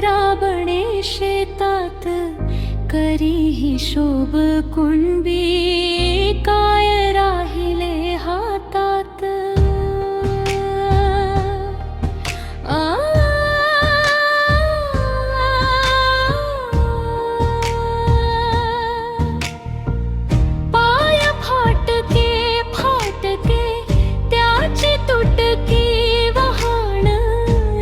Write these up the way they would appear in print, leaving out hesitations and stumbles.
राबणे शेतात, करी हिशोब कुणबी, काय राहिले हातात। पाय फाटके फाटके त्याची तुटकी वहाण,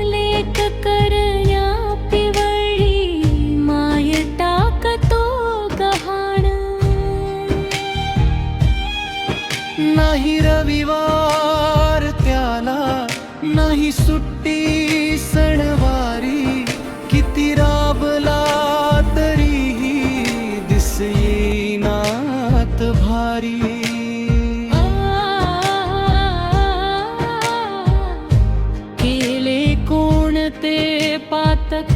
लेक करण्या पिवळी माय टाकतो गहाण। नाही रविवार त्याला, नाही सुट्टी सणवारी, किती राबला तरीही दिस येईनात भारी। केले कोणते पातक,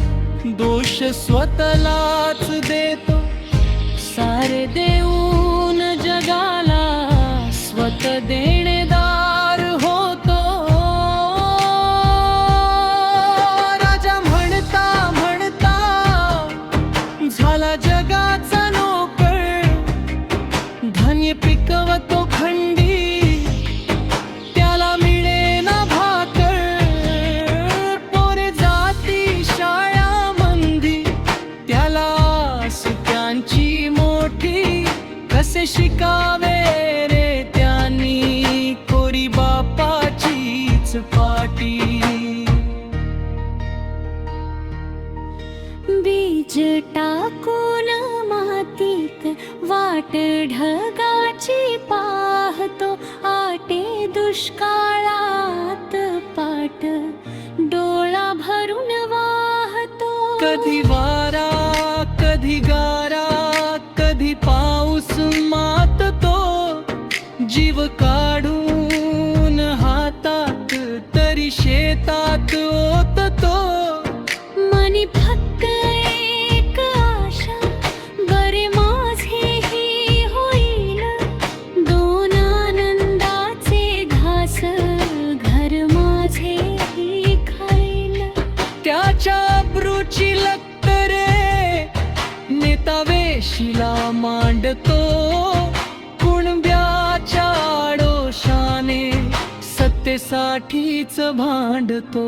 दोष स्वतःलाच देतो, सारे देऊन जगाला स्वत देणेदार होतो। राजा म्हणता म्हणता झाला जगाचा नोकर, धान्य पिकवतो खंडी, त्याला मिळेना भाकर। पोरे जाती शाळामंदी, त्याला सुट्यांची मोठी, कसे शिकावे रे त्यांनी कोरी बापाचीच पाटी। बीज टाकून मातीत, वाट ढगाची पाहतो, आटे दुष्काळात पाट डोळा भरून वाहतो। कधी वारा कधी गारा, कधी पाऊस माततो, जीव काढून हातात तरी शेतात ओततो। मनी फक्त एक आशा, बरे माझेही होईल, दोन आनंदाचे घास घर माझेही खाईल। त्याच्या अब्रूची लक्तरे नेता वेशीला मांडतो, कुणब्याच्या आडोशाने सत्तेसाठीच भांडतो।